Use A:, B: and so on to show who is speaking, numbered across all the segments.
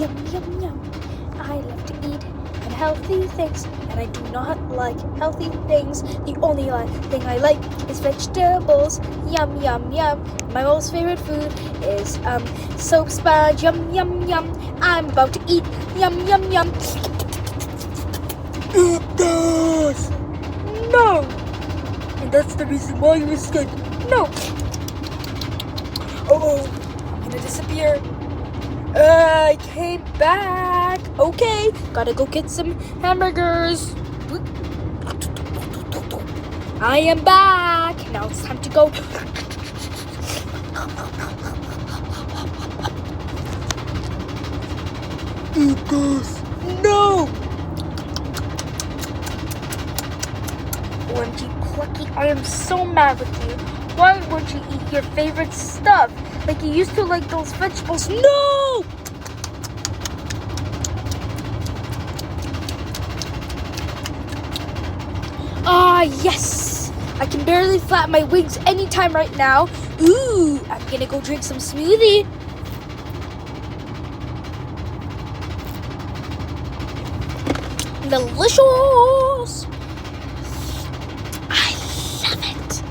A: Yum, yum, yum. I love to eat unhealthy things, and I do not like healthy things. The only thing I like is vegetables. Yum, yum, yum. My most favorite food is soap sponge. Yum, yum, yum. I'm about to eat. Yum, yum, yum. Eat this! No! And that's the reason why you escaped. No! Oh, I'm gonna disappear. I came back. Okay, gotta go get some hamburgers. I am back. Now it's time to go. Eat this. No! OMG, Plucky, I am so mad with you. Why won't you eat your favorite stuff? Like you used to like those vegetables. No! Ah, yes! I can barely flap my wings anytime right now. Ooh, I'm gonna go drink some smoothie. Delicious! I love it.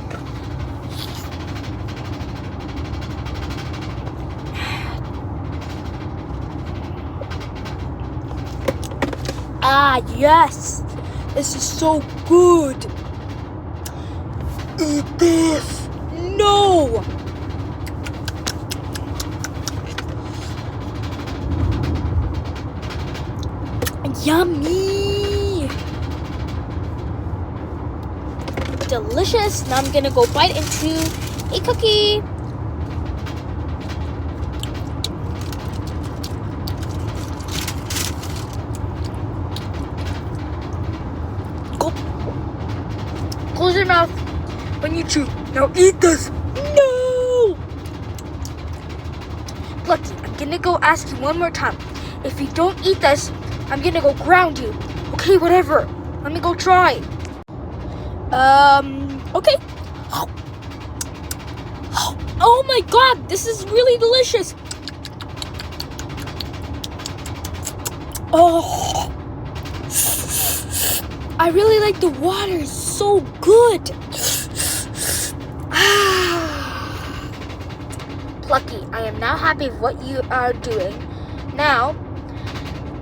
A: Ah, yes! This is so good! Eat this! No! Yummy! Delicious! Now I'm gonna go bite into a cookie. Close your mouth when you chew. Now eat this. No! Plucky, I'm gonna go ask you one more time. If you don't eat this, I'm gonna go ground you. Okay, whatever. Let me go try. Okay. Oh my god, this is really delicious. Oh. I really like the water. It's so good. Plucky, I am now happy with what you are doing. Now,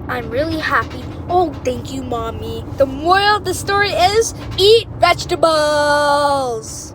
A: I'm really happy. Oh, thank you, Mommy. The moral of the story is eat vegetables.